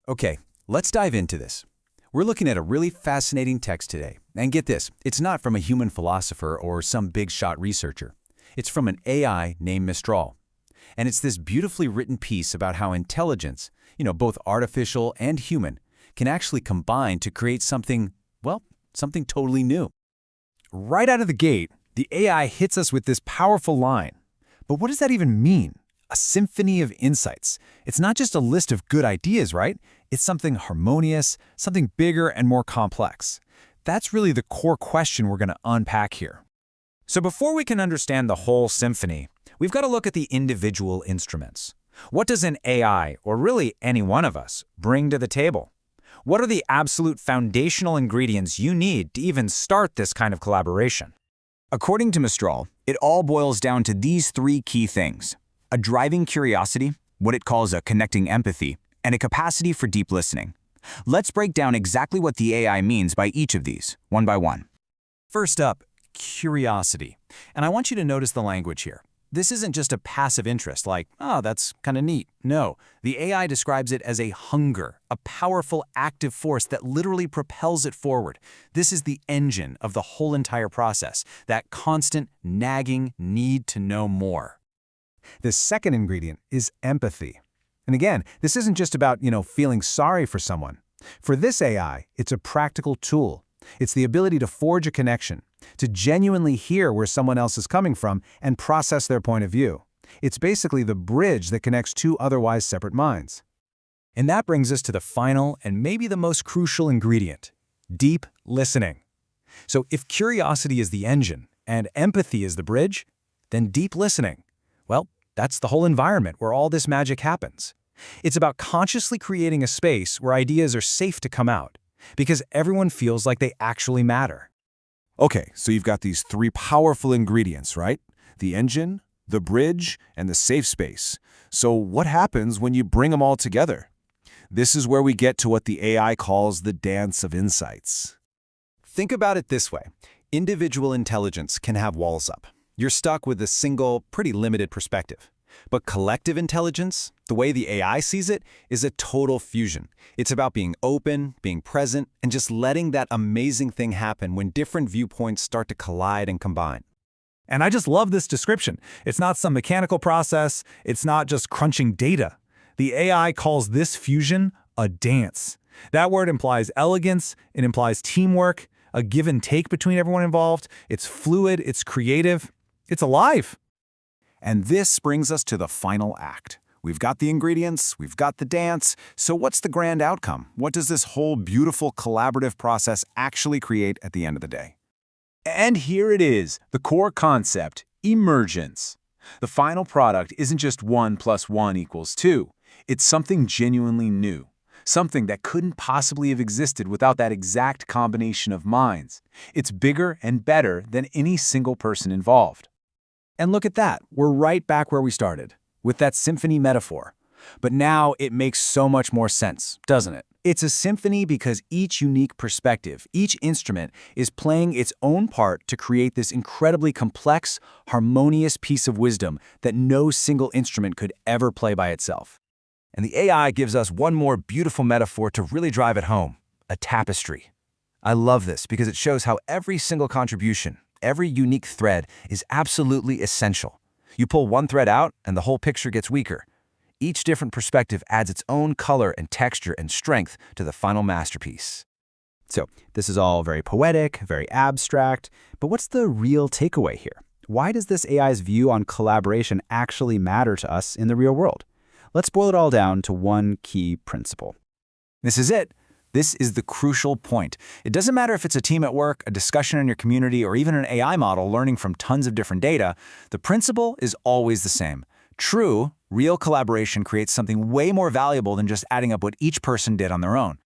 Okay, let's dive into this. We're looking at a really fascinating text today. And get this, it's not from a human philosopher or some big-shot researcher. It's from an AI named Mistral. And it's this beautifully written piece about how intelligence, both artificial and human, can actually combine to create something, well, something totally new. Right out of the gate, the AI hits us with this powerful line. But what does that even mean? A symphony of insights. It's not just a list of good ideas, right? It's something harmonious, something bigger and more complex. That's really the core question we're going to unpack here. So before we can understand the whole symphony, we've got to look at the individual instruments. What does an AI, or really any one of us, bring to the table? What are the absolute foundational ingredients you need to even start this kind of collaboration? According to Mistral, it all boils down to these three key things: a driving curiosity, what it calls a connecting empathy, and a capacity for deep listening. Let's break down exactly what the AI means by each of these, one by one. First up, curiosity. And I want you to notice the language here. This isn't just a passive interest like, oh, that's kind of neat. No, the AI describes it as a hunger, a powerful active force that literally propels it forward. This is the engine of the whole entire process, that constant, nagging need to know more. The second ingredient is empathy. And again, this isn't just about, feeling sorry for someone. For this AI, it's a practical tool. It's the ability to forge a connection, to genuinely hear where someone else is coming from and process their point of view. It's basically the bridge that connects two otherwise separate minds. And that brings us to the final and maybe the most crucial ingredient: deep listening. So if curiosity is the engine and empathy is the bridge, then deep listening, well, that's the whole environment where all this magic happens. It's about consciously creating a space where ideas are safe to come out, because everyone feels like they actually matter. Okay, so you've got these three powerful ingredients, right? The engine, the bridge, and the safe space. So what happens when you bring them all together? This is where we get to what the AI calls the dance of insights. Think about it this way. Individual intelligence can have walls up. You're stuck with a single, pretty limited perspective. But collective intelligence, the way the AI sees it, is a total fusion. It's about being open, being present, and just letting that amazing thing happen when different viewpoints start to collide and combine. And I just love this description. It's not some mechanical process. It's not just crunching data. The AI calls this fusion a dance. That word implies elegance. It implies teamwork, a give and take between everyone involved. It's fluid. It's creative. It's alive. And this brings us to the final act. We've got the ingredients, we've got the dance, so what's the grand outcome? What does this whole beautiful collaborative process actually create at the end of the day? And here it is, the core concept: emergence. The final product isn't just 1 + 1 = 2. It's something genuinely new, something that couldn't possibly have existed without that exact combination of minds. It's bigger and better than any single person involved. And look at that, we're right back where we started, with that symphony metaphor. But now it makes so much more sense, doesn't it? It's a symphony because each unique perspective, each instrument, is playing its own part to create this incredibly complex, harmonious piece of wisdom that no single instrument could ever play by itself. And the AI gives us one more beautiful metaphor to really drive it home: a tapestry. I love this because it shows how every single contribution, every unique thread, is absolutely essential. You pull one thread out and the whole picture gets weaker. Each different perspective adds its own color and texture and strength to the final masterpiece. So this is all very poetic, very abstract, but what's the real takeaway here? Why does this AI's view on collaboration actually matter to us in the real world? Let's boil it all down to one key principle. This is it. This is the crucial point. It doesn't matter if it's a team at work, a discussion in your community, or even an AI model learning from tons of different data. The principle is always the same. True, real collaboration creates something way more valuable than just adding up what each person did on their own.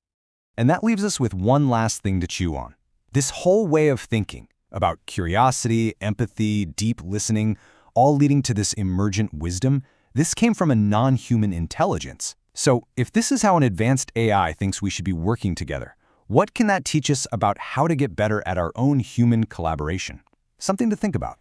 And that leaves us with one last thing to chew on. This whole way of thinking about curiosity, empathy, deep listening, all leading to this emergent wisdom, this came from a non-human intelligence. So if this is how an advanced AI thinks we should be working together, what can that teach us about how to get better at our own human collaboration? Something to think about.